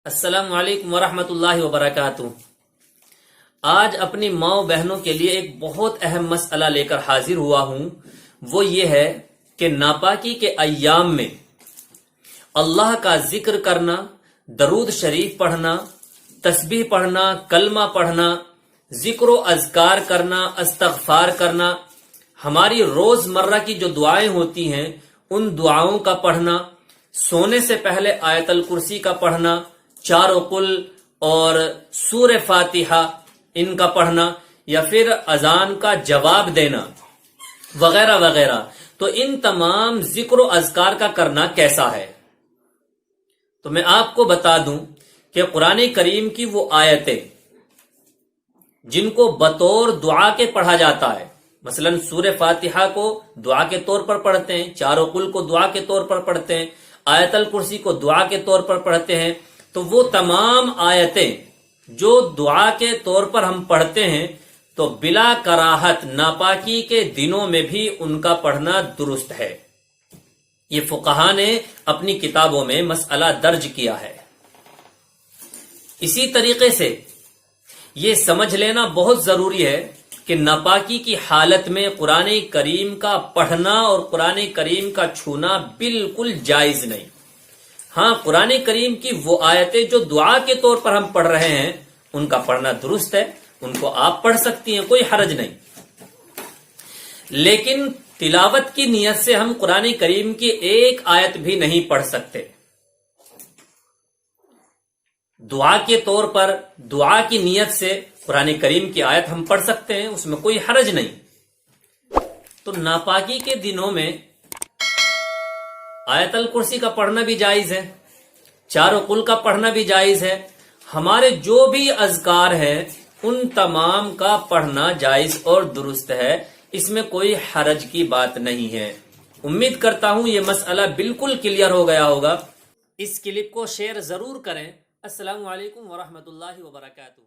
السلام علیکم ورحمۃ اللہ وبرکاتہ۔ آج اپنی ماؤں بہنوں کے لیے ایک بہت اہم مسئلہ لے کر حاضر ہوا ہوں۔ وہ یہ ہے کہ ناپاکی کے ایام میں اللہ کا ذکر کرنا، درود شریف پڑھنا، تسبیح پڑھنا، کلمہ پڑھنا، ذکر و اذکار کرنا، استغفار کرنا، ہماری روز مرہ کی جو دعائیں ہوتی ہیں ان دعاؤں کا پڑھنا، سونے سے پہلے آیت الکرسی کا پڑھنا، چار قل اور سورہ فاتحہ ان کا پڑھنا، یا پھر اذان کا جواب دینا وغیرہ وغیرہ۔ تو ان تمام ذکر و اذکار کا کرنا کیسا ہے؟ تو میں آپ کو بتا دوں کہ قرآن کریم کی وہ آیتیں جن کو بطور دعا کے پڑھا جاتا ہے، مثلا سورہ فاتحہ کو دعا کے طور پر پڑھتے ہیں، چار قل کو دعا کے طور پر پڑھتے ہیں، آیت الکرسی کو دعا کے طور پر پڑھتے ہیں، تو وہ تمام آیتیں جو دعا کے طور پر ہم پڑھتے ہیں تو بلا کراہت ناپاکی کے دنوں میں بھی ان کا پڑھنا درست ہے۔ یہ فقہا نے اپنی کتابوں میں مسئلہ درج کیا ہے۔ اسی طریقے سے یہ سمجھ لینا بہت ضروری ہے کہ ناپاکی کی حالت میں قرآن کریم کا پڑھنا اور قرآن کریم کا چھونا بالکل جائز نہیں۔ ہاں، قرآن کریم کی وہ آیتیں جو دعا کے طور پر ہم پڑھ رہے ہیں ان کا پڑھنا درست ہے، ان کو آپ پڑھ سکتی ہیں، کوئی حرج نہیں۔ لیکن تلاوت کی نیت سے ہم قرآن کریم کی ایک آیت بھی نہیں پڑھ سکتے۔ دعا کے طور پر دعا کی نیت سے قرآن کریم کی آیت ہم پڑھ سکتے ہیں، اس میں کوئی حرج نہیں۔ تو ناپاکی کے دنوں میں آیت الکرسی کا پڑھنا بھی جائز ہے، چار قل کا پڑھنا بھی جائز ہے، ہمارے جو بھی اذکار ہیں ان تمام کا پڑھنا جائز اور درست ہے، اس میں کوئی حرج کی بات نہیں ہے۔ امید کرتا ہوں یہ مسئلہ بالکل کلیئر ہو گیا ہوگا۔ اس کلپ کو شیئر ضرور کریں۔ السلام علیکم ورحمۃ اللہ وبرکاتہ۔